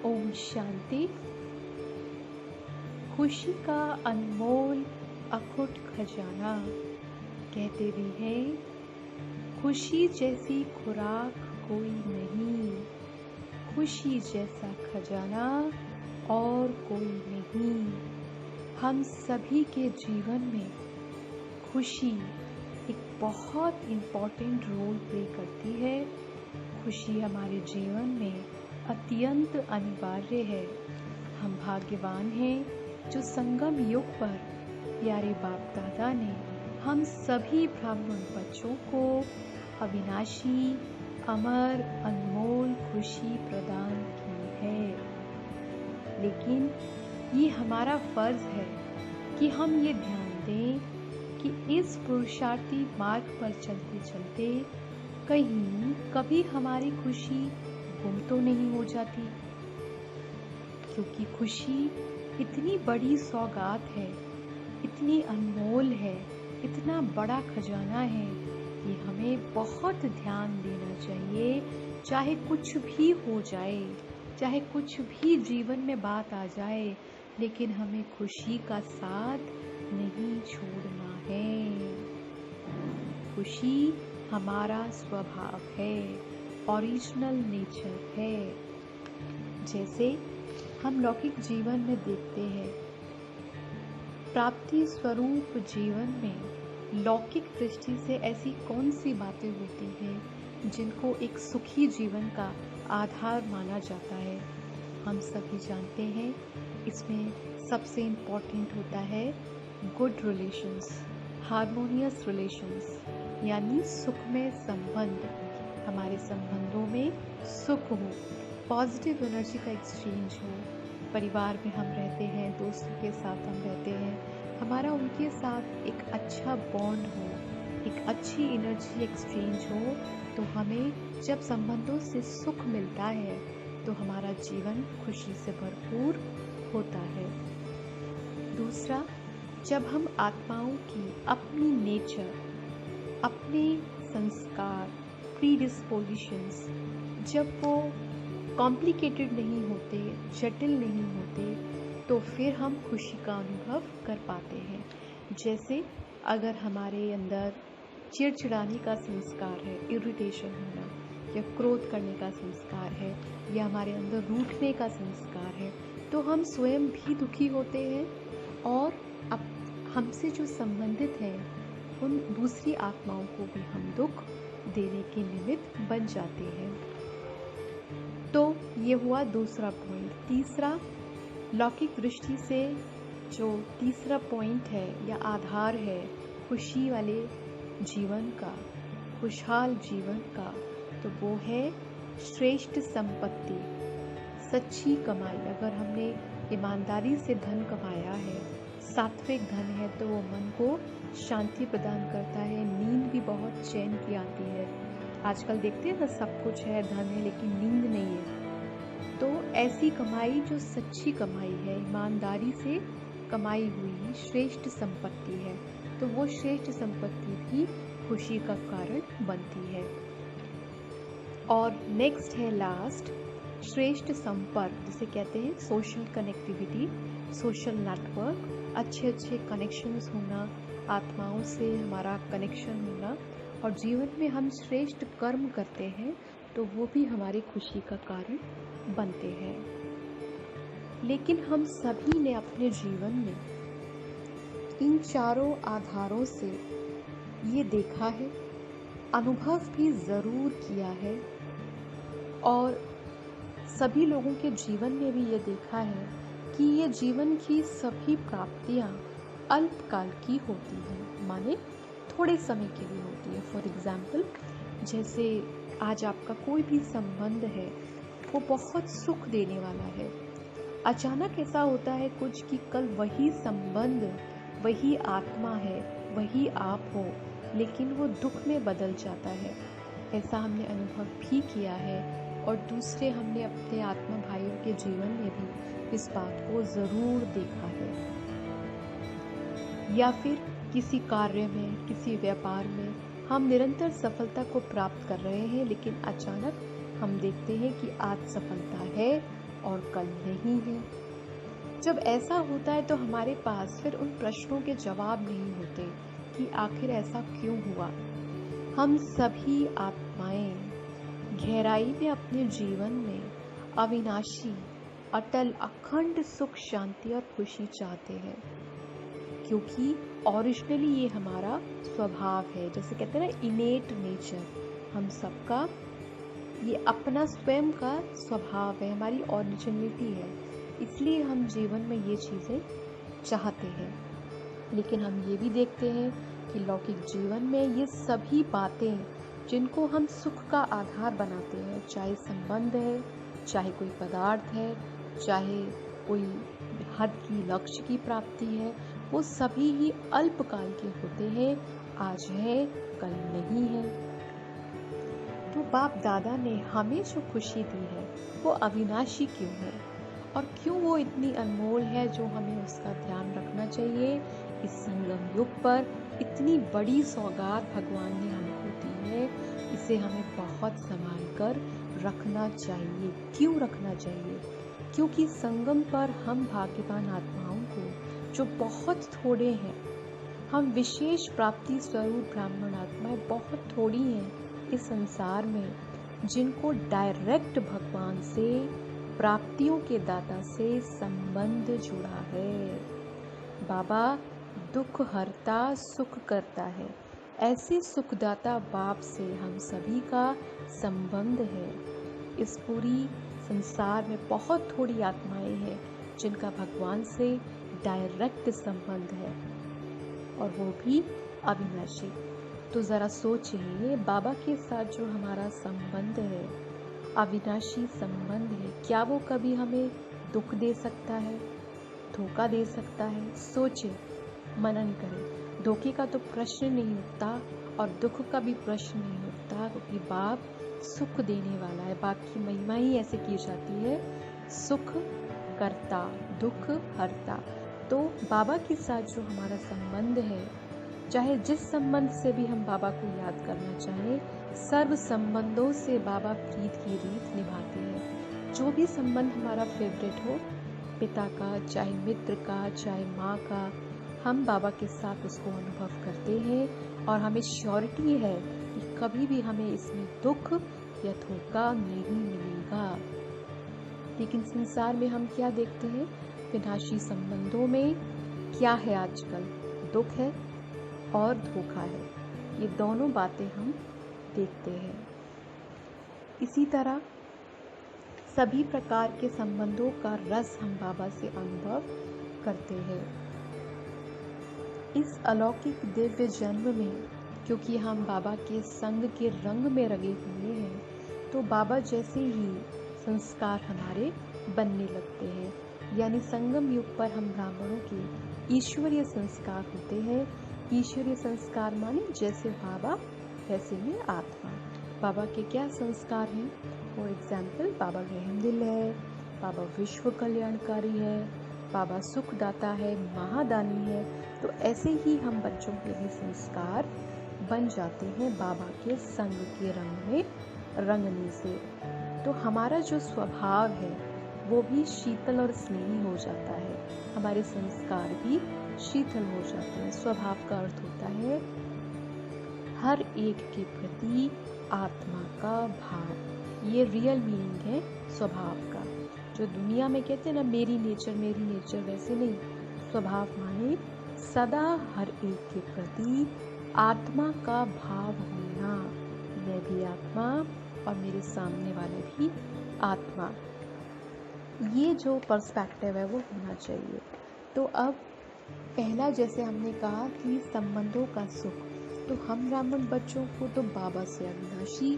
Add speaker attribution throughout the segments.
Speaker 1: ओम शांति। खुशी का अनमोल अखुट खजाना। कहते भी हैं खुशी जैसी खुराक कोई नहीं, खुशी जैसा खजाना और कोई नहीं। हम सभी के जीवन में खुशी एक बहुत इम्पोर्टेंट रोल प्ले करती है। खुशी हमारे जीवन में अत्यंत अनिवार्य है। हम भाग्यवान हैं जो संगम युग पर प्यारे बाप दादा ने हम सभी ब्राह्मण बच्चों को अविनाशी, अमर, अनमोल खुशी प्रदान की है। लेकिन ये हमारा फर्ज है कि हम ये ध्यान दें कि इस पुरुषार्थी मार्ग पर चलते चलते कहीं कभी हमारी खुशी गुम तो नहीं हो जाती, क्योंकि खुशी इतनी बड़ी सौगात है, इतनी अनमोल है, इतना बड़ा खजाना है कि हमें बहुत ध्यान देना चाहिए। चाहे कुछ भी हो जाए, चाहे कुछ भी जीवन में बात आ जाए, लेकिन हमें खुशी का साथ नहीं छोड़ना है। खुशी हमारा स्वभाव है, ओरिजिनल नेचर है। जैसे हम लौकिक जीवन में देखते हैं, प्राप्ति स्वरूप जीवन में लौकिक दृष्टि से ऐसी कौन सी बातें होती हैं जिनको एक सुखी जीवन का आधार माना जाता है। हम सभी जानते हैं इसमें सबसे इम्पोर्टेंट होता है गुड रिलेशंस, हार्मोनियस रिलेशंस, यानी सुखमय संबंध। हमारे संबंधों में सुख हो, पॉजिटिव एनर्जी का एक्सचेंज हो। परिवार में हम रहते हैं, दोस्तों के साथ हम रहते हैं, हमारा उनके साथ एक अच्छा बॉन्ड हो, एक अच्छी एनर्जी एक्सचेंज हो, तो हमें जब संबंधों से सुख मिलता है तो हमारा जीवन खुशी से भरपूर होता है। दूसरा, जब हम आत्माओं की अपनी नेचर, अपने संस्कार, प्रीडिस्पोजिशंस जब वो कॉम्प्लिकेटेड नहीं होते, जटिल नहीं होते, तो फिर हम खुशी का अनुभव कर पाते हैं। जैसे अगर हमारे अंदर चिड़चिड़ाने का संस्कार है, इरिटेशन होना, या क्रोध करने का संस्कार है, या हमारे अंदर रूठने का संस्कार है, तो हम स्वयं भी दुखी होते हैं और अब हमसे जो संबंधित हैं उन दूसरी आत्माओं को भी हम दुख देने के निमित्त बन जाते हैं। तो ये हुआ दूसरा पॉइंट। तीसरा, लौकिक दृष्टि से जो तीसरा पॉइंट है या आधार है खुशी वाले जीवन का, खुशहाल जीवन का, तो वो है श्रेष्ठ संपत्ति, सच्ची कमाई। अगर हमने ईमानदारी से धन कमाया है, सात्विक धन है, तो वो मन को शांति प्रदान करता है, नींद भी बहुत चैन की आती है। आजकल देखते हैं ना, सब कुछ है, धन है, लेकिन नींद नहीं है। तो ऐसी कमाई जो सच्ची कमाई है, ईमानदारी से कमाई हुई श्रेष्ठ संपत्ति है, तो वो श्रेष्ठ संपत्ति भी खुशी का कारण बनती है। और नेक्स्ट है लास्ट, श्रेष्ठ संपर्क, जिसे कहते हैं सोशल कनेक्टिविटी, सोशल नेटवर्क, अच्छे अच्छे कनेक्शंस होना, आत्माओं से हमारा कनेक्शन होना, और जीवन में हम श्रेष्ठ कर्म करते हैं तो वो भी हमारी खुशी का कारण बनते हैं। लेकिन हम सभी ने अपने जीवन में इन चारों आधारों से ये देखा है, अनुभव भी ज़रूर किया है, और सभी लोगों के जीवन में भी ये देखा है कि ये जीवन की सभी प्राप्तियाँ अल्पकाल की होती हैं, माने थोड़े समय के लिए होती है। फॉर एग्जाम्पल, जैसे आज आपका कोई भी संबंध है, वो बहुत सुख देने वाला है, अचानक ऐसा होता है कुछ कि कल वही संबंध, वही आत्मा है, वही आप हो, लेकिन वो दुख में बदल जाता है। ऐसा हमने अनुभव भी किया है, और दूसरे हमने अपने आत्मा भाइयों के जीवन में भी इस बात को ज़रूर देखा है। या फिर किसी कार्य में, किसी व्यापार में हम निरंतर सफलता को प्राप्त कर रहे हैं, लेकिन अचानक हम देखते हैं कि आज सफलता है और कल नहीं है। जब ऐसा होता है तो हमारे पास फिर उन प्रश्नों के जवाब नहीं होते कि आखिर ऐसा क्यों हुआ। हम सभी आत्माएं गहराई में अपने जीवन में अविनाशी, अटल, अखंड सुख, शांति और खुशी चाहते हैं, क्योंकि ओरिजिनली ये हमारा स्वभाव है। जैसे कहते हैं ना, इनेट नेचर, हम सबका ये अपना स्वयं का स्वभाव है, हमारी ओरिजिनलिटी है। इसलिए हम जीवन में ये चीज़ें चाहते हैं। लेकिन हम ये भी देखते हैं कि लौकिक जीवन में ये सभी बातें जिनको हम सुख का आधार बनाते हैं, चाहे संबंध है, चाहे कोई पदार्थ है, चाहे कोई हद की लक्ष्य की प्राप्ति है, वो सभी ही अल्पकाल के होते हैं। आज है, कल नहीं है। तो बाप दादा ने हमें जो खुशी दी है वो अविनाशी क्यों है, और क्यों वो इतनी अनमोल है, जो हमें उसका ध्यान रखना चाहिए। इस संगम युग पर इतनी बड़ी सौगात भगवान ने हमको दी है, इसे हमें बहुत संभाल कर रखना चाहिए। क्यों रखना चाहिए? क्योंकि संगम पर हम भाग्यवान आत्माओं को, जो बहुत थोड़े हैं, हम विशेष प्राप्ति स्वरूप ब्राह्मण आत्माएं बहुत थोड़ी हैं इस संसार में, जिनको डायरेक्ट भगवान से, प्राप्तियों के दाता से संबंध जुड़ा है। बाबा दुख हरता, सुख करता है। ऐसे सुखदाता बाप से हम सभी का संबंध है। इस पूरी संसार में बहुत थोड़ी आत्माएं हैं जिनका भगवान से डायरेक्ट संबंध है, और वो भी अविनाशी। तो ज़रा सोचिए, बाबा के साथ जो हमारा संबंध है, अविनाशी संबंध है, क्या वो कभी हमें दुख दे सकता है, धोखा दे सकता है? सोचिए, मनन करें। धोखे का तो प्रश्न नहीं उठता और दुख का भी प्रश्न नहीं उठता, क्योंकि बाप सुख देने वाला है। बाप की महिमा ही ऐसे की जाती है, सुख करता, दुख हरता। तो बाबा के साथ जो हमारा संबंध है, चाहे जिस संबंध से भी हम बाबा को याद करना चाहें, सर्व संबंधों से बाबा प्रीत की रीत निभाते हैं। जो भी संबंध हमारा फेवरेट हो, पिता का, चाहे मित्र का, चाहे माँ का, हम बाबा के साथ उसको अनुभव करते हैं, और हमें श्योरिटी है कि कभी भी हमें इसमें दुख या धोखा नहीं मिलेगा। लेकिन संसार में हम क्या देखते हैं? विनाशी संबंधों में क्या है आजकल? दुख है और धोखा है। ये दोनों बातें हम देखते हैं। इसी तरह सभी प्रकार के संबंधों का रस हम बाबा से अनुभव करते हैं। इस अलौकिक दिव्य जन्म में, क्योंकि हम बाबा के संग के रंग में रंगे हुए हैं, तो बाबा जैसे ही संस्कार हमारे बनने लगते हैं। यानी संगम युग पर हम ब्राह्मणों के ईश्वरीय संस्कार होते हैं। ईश्वरीय संस्कार माने जैसे बाबा वैसे ही आत्मा। बाबा के क्या संस्कार हैं? फॉर एग्जाम्पल, बाबा रहमदिल है, बाबा विश्व कल्याणकारी है, बाबा सुखदाता है, महादानी है। तो ऐसे ही हम बच्चों के भी संस्कार बन जाते हैं बाबा के संग के रंग में रंगने से। तो हमारा जो स्वभाव है वो भी शीतल और स्नेही हो जाता है, हमारे संस्कार भी शीतल हो जाते हैं। स्वभाव का अर्थ होता है हर एक के प्रति आत्मा का भाव। ये रियल मीनिंग है स्वभाव का। जो दुनिया में कहते हैं ना, मेरी नेचर, वैसे नहीं। स्वभाव माने सदा हर एक के प्रति आत्मा का भाव होना। मैं भी आत्मा और मेरे सामने वाले भी आत्मा, ये जो पर्सपेक्टिव है वो होना चाहिए। तो अब पहला, जैसे हमने कहा कि संबंधों का सुख, तो हम ब्राह्मण बच्चों को तो बाबा से अविनाशी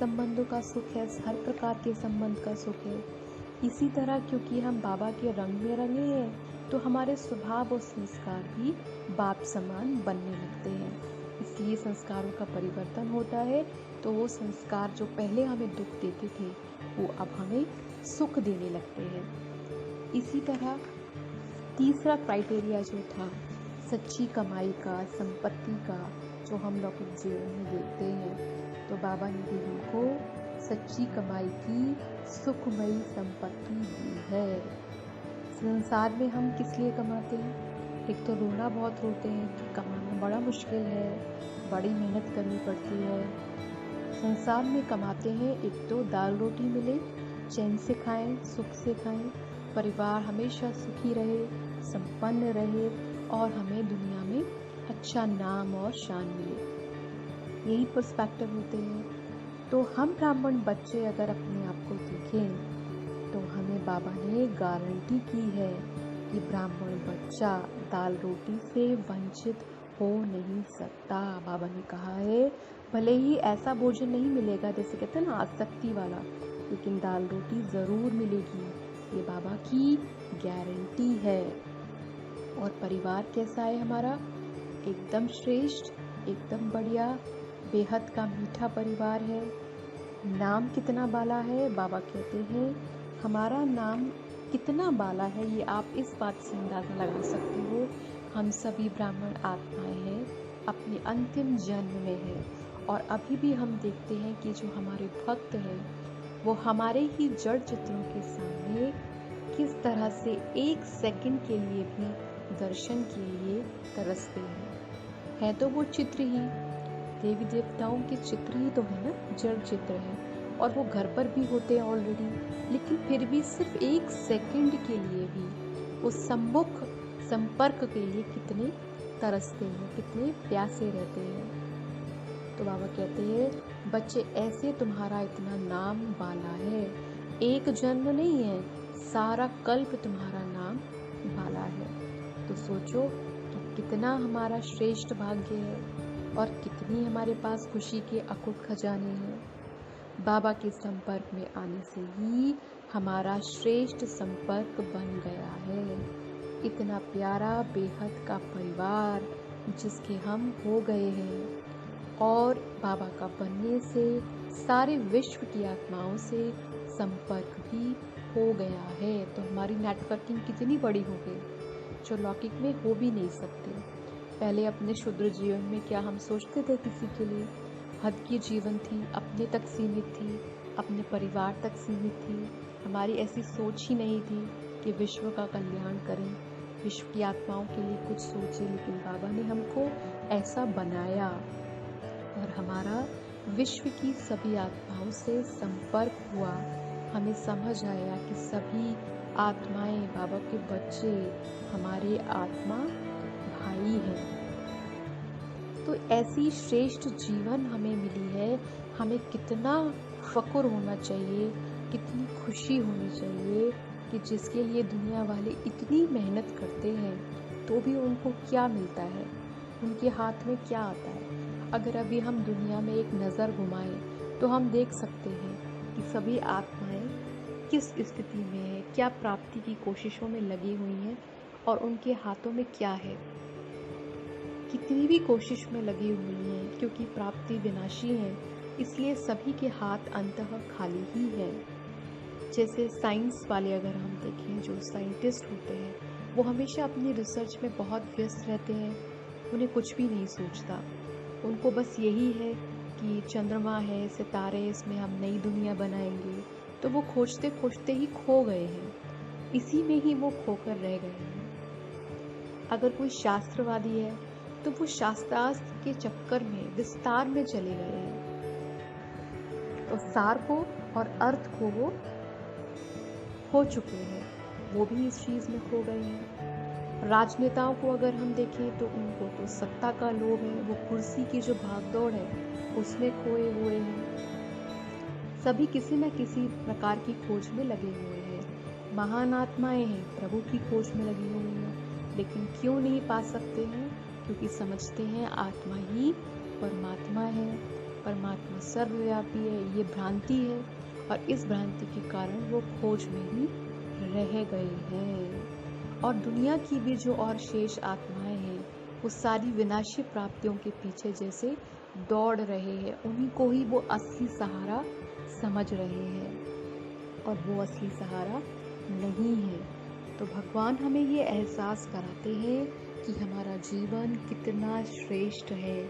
Speaker 1: संबंधों का सुख है, हर प्रकार के संबंध का सुख है। इसी तरह क्योंकि हम बाबा के रंग में रंगे हैं, तो हमारे स्वभाव और संस्कार भी बाप समान बनने लगते हैं। इसलिए संस्कारों का परिवर्तन होता है। तो वो संस्कार जो पहले हमें दुख देते थे, वो अब हमें सुख देने लगते हैं। इसी तरह तीसरा क्राइटेरिया जो था सच्ची कमाई का, संपत्ति का, जो हम लौकिक जीवन में देखते हैं, तो बाबा ने भी हमको सच्ची कमाई की, सुखमयी संपत्ति दी है। संसार में हम किस लिए कमाते हैं? एक तो रोना बहुत रोते हैं कि कमाना बड़ा मुश्किल है, बड़ी मेहनत करनी पड़ती है। संसार में कमाते हैं एक तो दाल रोटी मिले, चैन से खाएं, सुख से खाएं, परिवार हमेशा सुखी रहे, संपन्न रहे और हमें दुनिया में अच्छा नाम और शान मिले। यही पर्सपेक्टिव होते हैं। तो हम ब्राह्मण बच्चे अगर अपने आप को देखें तो हमें बाबा ने गारंटी की है कि ब्राह्मण बच्चा दाल रोटी से वंचित हो नहीं सकता। बाबा ने कहा है भले ही ऐसा भोजन नहीं मिलेगा जैसे कहते हैं ना आसक्ति वाला, लेकिन दाल रोटी ज़रूर मिलेगी, ये बाबा की गारंटी है। और परिवार कैसा है हमारा? एकदम श्रेष्ठ, एकदम बढ़िया, बेहद का मीठा परिवार है। नाम कितना बाला है? बाबा कहते हैं हमारा नाम कितना बाला है ये आप इस बात से अंदाज़ा लगा सकते हो। हम सभी ब्राह्मण आत्माएं हैं, अपने अंतिम जन्म में हैं और अभी भी हम देखते हैं कि जो हमारे भक्त हैं वो हमारे ही जड़ चित्रों के सामने किस तरह से एक सेकंड के लिए भी दर्शन के लिए तरसते हैं। है तो वो चित्र ही, देवी देवताओं के चित्र ही तो है ना, जड़ चित्र है और वो घर पर भी होते हैं ऑलरेडी, लेकिन फिर भी सिर्फ एक सेकंड के लिए भी उस सम्मुख संपर्क के लिए कितने तरसते हैं, कितने प्यासे रहते हैं। तो बाबा कहते हैं बच्चे ऐसे तुम्हारा इतना नाम बाला है, एक जन्म नहीं है, सारा कल्प तुम्हारा नाम बाला है। तो सोचो कि कितना हमारा श्रेष्ठ भाग्य है और कितनी हमारे पास खुशी के अकूट खजाने हैं। बाबा के संपर्क में आने से ही हमारा श्रेष्ठ संपर्क बन गया है। इतना प्यारा बेहद का परिवार जिसके हम हो गए हैं और बाबा का बनने से सारे विश्व की आत्माओं से संपर्क भी हो गया है। तो हमारी नेटवर्किंग कितनी बड़ी हो गई जो लौकिक में हो भी नहीं सकते। पहले अपने शुद्र जीवन में क्या हम सोचते थे किसी के लिए? हद की जीवन थी, अपने तक सीमित थी, अपने परिवार तक सीमित थी। हमारी ऐसी सोच ही नहीं थी कि विश्व का कल्याण करें, विश्व की आत्माओं के लिए कुछ सोचें। लेकिन बाबा ने हमको ऐसा बनाया और हमारा विश्व की सभी आत्माओं से संपर्क हुआ। हमें समझ आया कि सभी आत्माएं बाबा के बच्चे हमारे आत्मा भाई हैं। तो ऐसी श्रेष्ठ जीवन हमें मिली है, हमें कितना फक्र होना चाहिए, कितनी खुशी होनी चाहिए कि जिसके लिए दुनिया वाले इतनी मेहनत करते हैं तो भी उनको क्या मिलता है, उनके हाथ में क्या आता है। अगर अभी हम दुनिया में एक नज़र घुमाएं तो हम देख सकते हैं कि सभी आत्माएं किस स्थिति में है, क्या प्राप्ति की कोशिशों में लगी हुई हैं और उनके हाथों में क्या है। कितनी भी कोशिश में लगी हुई हैं, क्योंकि प्राप्ति विनाशी है, इसलिए सभी के हाथ अंततः खाली ही है। जैसे साइंस वाले अगर हम देखें, जो साइंटिस्ट होते हैं वो हमेशा अपनी रिसर्च में बहुत व्यस्त रहते हैं, उन्हें कुछ भी नहीं सोचता। उनको बस यही है कि चंद्रमा है, सितारे, इसमें हम नई दुनिया बनाएंगे। तो वो खोजते खोजते ही खो गए हैं, इसी में ही वो खोकर रह गए हैं। अगर कोई शास्त्रवादी है तो वो शास्त्रार्थ के चक्कर में विस्तार में चले गए हैं, तो सार को और अर्थ को वो खो चुके हैं, वो भी इस चीज़ में खो गए हैं। राजनेताओं को अगर हम देखें तो उनको तो सत्ता का लोभ है, वो कुर्सी की जो भागदौड़ है उसमें खोए हुए हैं। सभी किसी न किसी प्रकार की खोज में लगे हुए हैं। महान आत्माएं हैं, प्रभु की खोज में लगी हुई हैं, लेकिन क्यों नहीं पा सकते हैं? क्योंकि समझते हैं आत्मा ही परमात्मा है, परमात्मा सर्वव्यापी है। ये भ्रांति है और इस भ्रांति के कारण वो खोज में ही रह गए हैं। और दुनिया की भी जो और शेष आत्माएं हैं वो सारी विनाशी प्राप्तियों के पीछे जैसे दौड़ रहे हैं, उन्हीं को ही वो असली सहारा समझ रहे हैं और वो असली सहारा नहीं है। तो भगवान हमें ये एहसास कराते हैं कि हमारा जीवन कितना श्रेष्ठ है।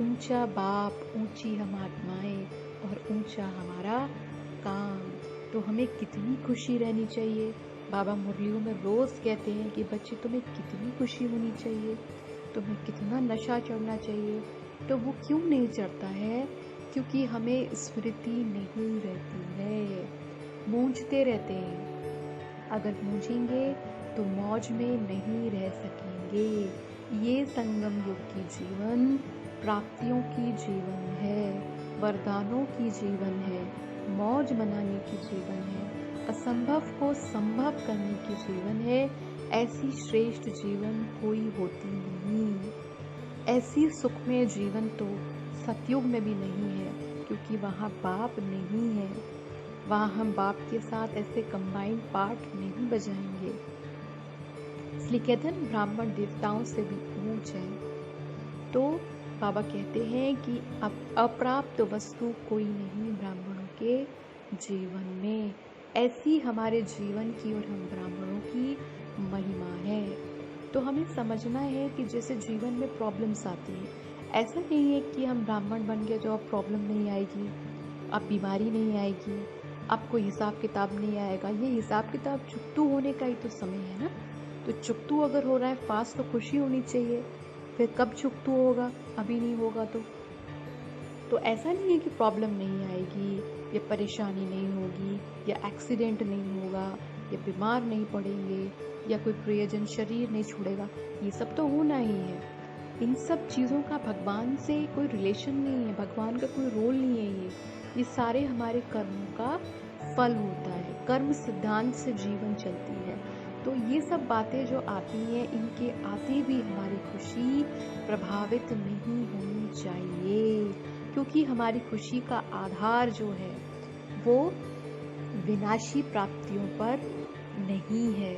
Speaker 1: ऊंचा बाप, ऊंची हम आत्माएं और ऊंचा हमारा काम। तो हमें कितनी खुशी रहनी चाहिए। बाबा मुरलियों में रोज़ कहते हैं कि बच्चे तुम्हें कितनी खुशी होनी चाहिए, तुम्हें कितना नशा चढ़ना चाहिए। तो वो क्यों नहीं चढ़ता है? क्योंकि हमें स्मृति नहीं रहती है, मूंझते रहते हैं। अगर मूंझेंगे तो मौज में नहीं रह सकेंगे। ये संगम युग की जीवन प्राप्तियों की जीवन है, वरदानों की जीवन है, मौज मनाने की जीवन है, असंभव को संभव करने की जीवन है। ऐसी श्रेष्ठ जीवन कोई होती नहीं। ऐसी सुखमय जीवन तो सतयुग में भी नहीं है, क्योंकि वहाँ बाप नहीं है। वहाँ हम बाप के साथ ऐसे कंबाइंड पार्ट नहीं बजाएंगे। इसलिए कहते हैं ब्राह्मण देवताओं से भी ऊंच है। तो बाबा कहते हैं कि अब अप्राप्त वस्तु कोई नहीं ब्राह्मणों के जीवन में। ऐसी हमारे जीवन की और हम ब्राह्मणों की महिमा है। तो हमें समझना है कि जैसे जीवन में प्रॉब्लम्स आती है, ऐसा नहीं है कि हम ब्राह्मण बन गए तो अब प्रॉब्लम नहीं आएगी, अब बीमारी नहीं आएगी, अब कोई हिसाब किताब नहीं आएगा। ये हिसाब किताब चुकतू होने का ही तो समय है ना। तो चुकतू अगर हो रहा है पास तो खुशी होनी चाहिए। फिर कब चुकतू होगा? अभी नहीं होगा तो ऐसा नहीं है कि प्रॉब्लम नहीं आएगी या परेशानी नहीं होगी या एक्सीडेंट नहीं होगा या बीमार नहीं पड़ेंगे या कोई प्रियजन शरीर नहीं छोड़ेगा। ये सब तो होना ही है। इन सब चीज़ों का भगवान से कोई रिलेशन नहीं है, भगवान का कोई रोल नहीं है। ये सारे हमारे कर्मों का फल होता है। कर्म सिद्धांत से जीवन चलती है। तो ये सब बातें जो आती हैं, इनके आते भी हमारी खुशी प्रभावित नहीं होनी चाहिए, क्योंकि हमारी खुशी का आधार जो है वो विनाशी प्राप्तियों पर नहीं है,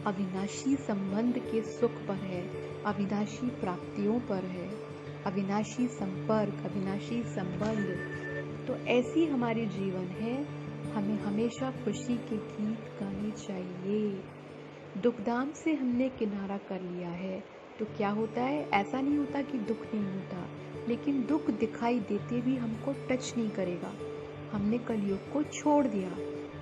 Speaker 1: अविनाशी संबंध के सुख पर है, अविनाशी प्राप्तियों पर है, अविनाशी संपर्क, अविनाशी संबंध। तो ऐसी हमारी जीवन है। हमें हमेशा खुशी के गीत गाने चाहिए। दुखदाम से हमने किनारा कर लिया है तो क्या होता है? ऐसा नहीं होता कि दुख नहीं होता, लेकिन दुख दिखाई देते भी हमको टच नहीं करेगा। हमने कलयुग को छोड़ दिया,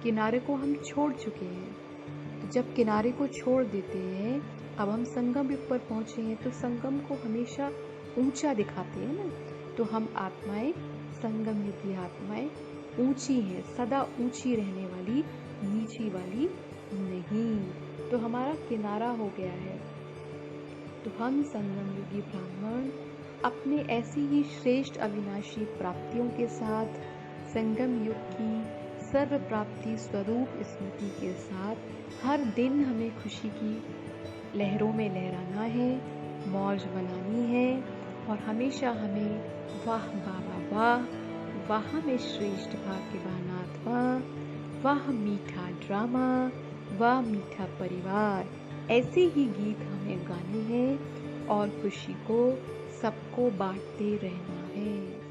Speaker 1: किनारे को हम छोड़ चुके हैं। तो जब किनारे को छोड़ देते हैं, अब हम संगम युग पर पहुंचे हैं, तो संगम को हमेशा ऊंचा दिखाते हैं ना। तो हम आत्माएं, संगम युग की आत्माएं ऊंची हैं, सदा ऊंची रहने वाली, नीची वाली नहीं। तो हमारा किनारा हो गया है। तो हम संगम युगी ब्राह्मण अपने ऐसी ही श्रेष्ठ अविनाशी प्राप्तियों के साथ संगम युग की सर्व प्राप्ति स्वरूप स्मृति के साथ हर दिन हमें खुशी की लहरों में लहराना है, मौज मनानी है। और हमेशा हमें वाह बाबा वाह, वाह में श्रेष्ठ भाग्यवान आत्मा, वाह मीठा ड्रामा, वाह मीठा परिवार, ऐसे ही गीत हमें गाने हैं और खुशी को सबको बांटते रहना है।